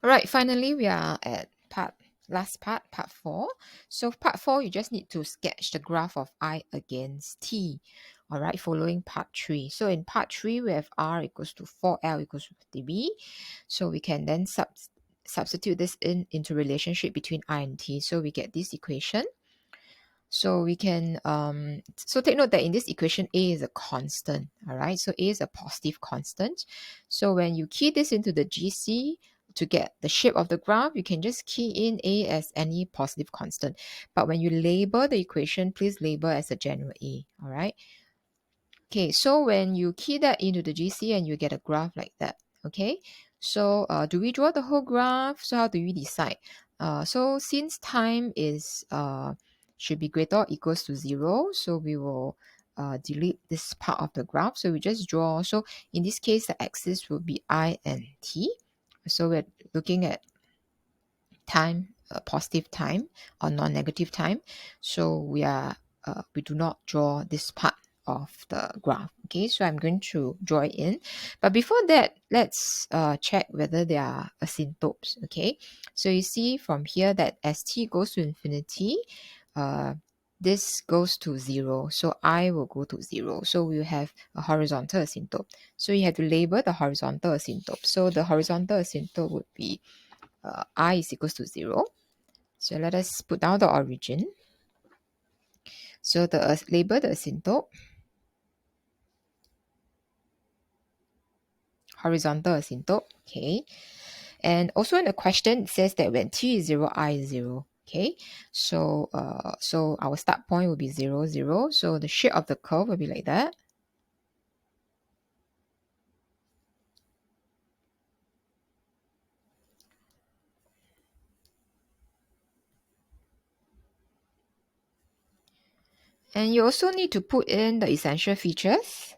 All right, finally, we are at last part, part 4. So part 4, you just need to sketch the graph of I against T, all right, following part 3. So in part 3, we have R equals to 4L equals to 50B. So we can then substitute this into relationship between I and T. So we get this equation. So we can, so take note that in this equation, A is a constant, all right? So A is a positive constant. So when you key this into the GC to get the shape of the graph, you can just key in A as any positive constant. But when you label the equation, please label as a general A, all right? Okay, so when you key that into the GC and you get a graph like that, okay? So do we draw the whole graph? So how do we decide? So since time is should be greater or equals to 0, so we will delete this part of the graph. So we just draw. So in this case, the axis will be I and T. So we're looking at time, positive time or non-negative time. So we do not draw this part of the graph. Okay, so I'm going to draw it in. But before that, let's check whether there are asymptotes. Okay, so you see from here that as t goes to infinity, this goes to 0. So I will go to 0. So we have a horizontal asymptote. So you have to label the horizontal asymptote. So the horizontal asymptote would be I is equals to 0. So let us put down the origin. So the label the asymptote, horizontal asymptote, okay. And also in the question, it says that when t is 0, I is 0. Okay, so so our start point will be 0, 0. So the shape of the curve will be like that. And you also need to put in the essential features.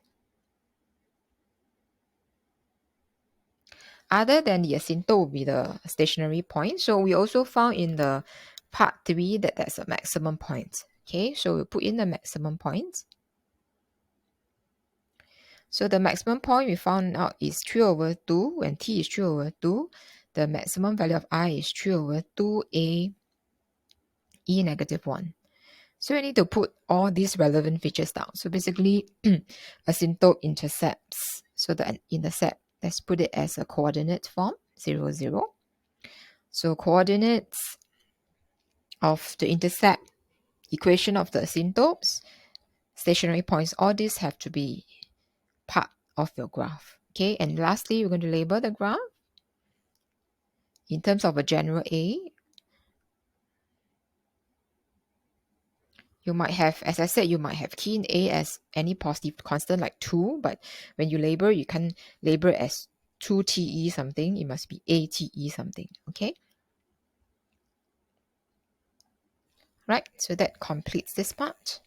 Other than the asymptote will be the stationary point. So we also found in the part 3 that there's a maximum point. Okay, so we'll put in the maximum point. So the maximum point we found out is 3 over 2. When t is 3 over 2, the maximum value of I is 3 over 2a e negative 1. So we need to put all these relevant features down. So basically, asymptote intercepts. So the intercept, let's put it as a coordinate form, 0, 0. So coordinates of the intercept, equation of the asymptotes, stationary points, all these have to be part of your graph. Okay, and lastly, we're going to label the graph in terms of a general A. You might have, as I said, you might have key in A as any positive constant like 2, but when you label, you can't label it as 2TE something. It must be ATE something, okay? Right, so that completes this part.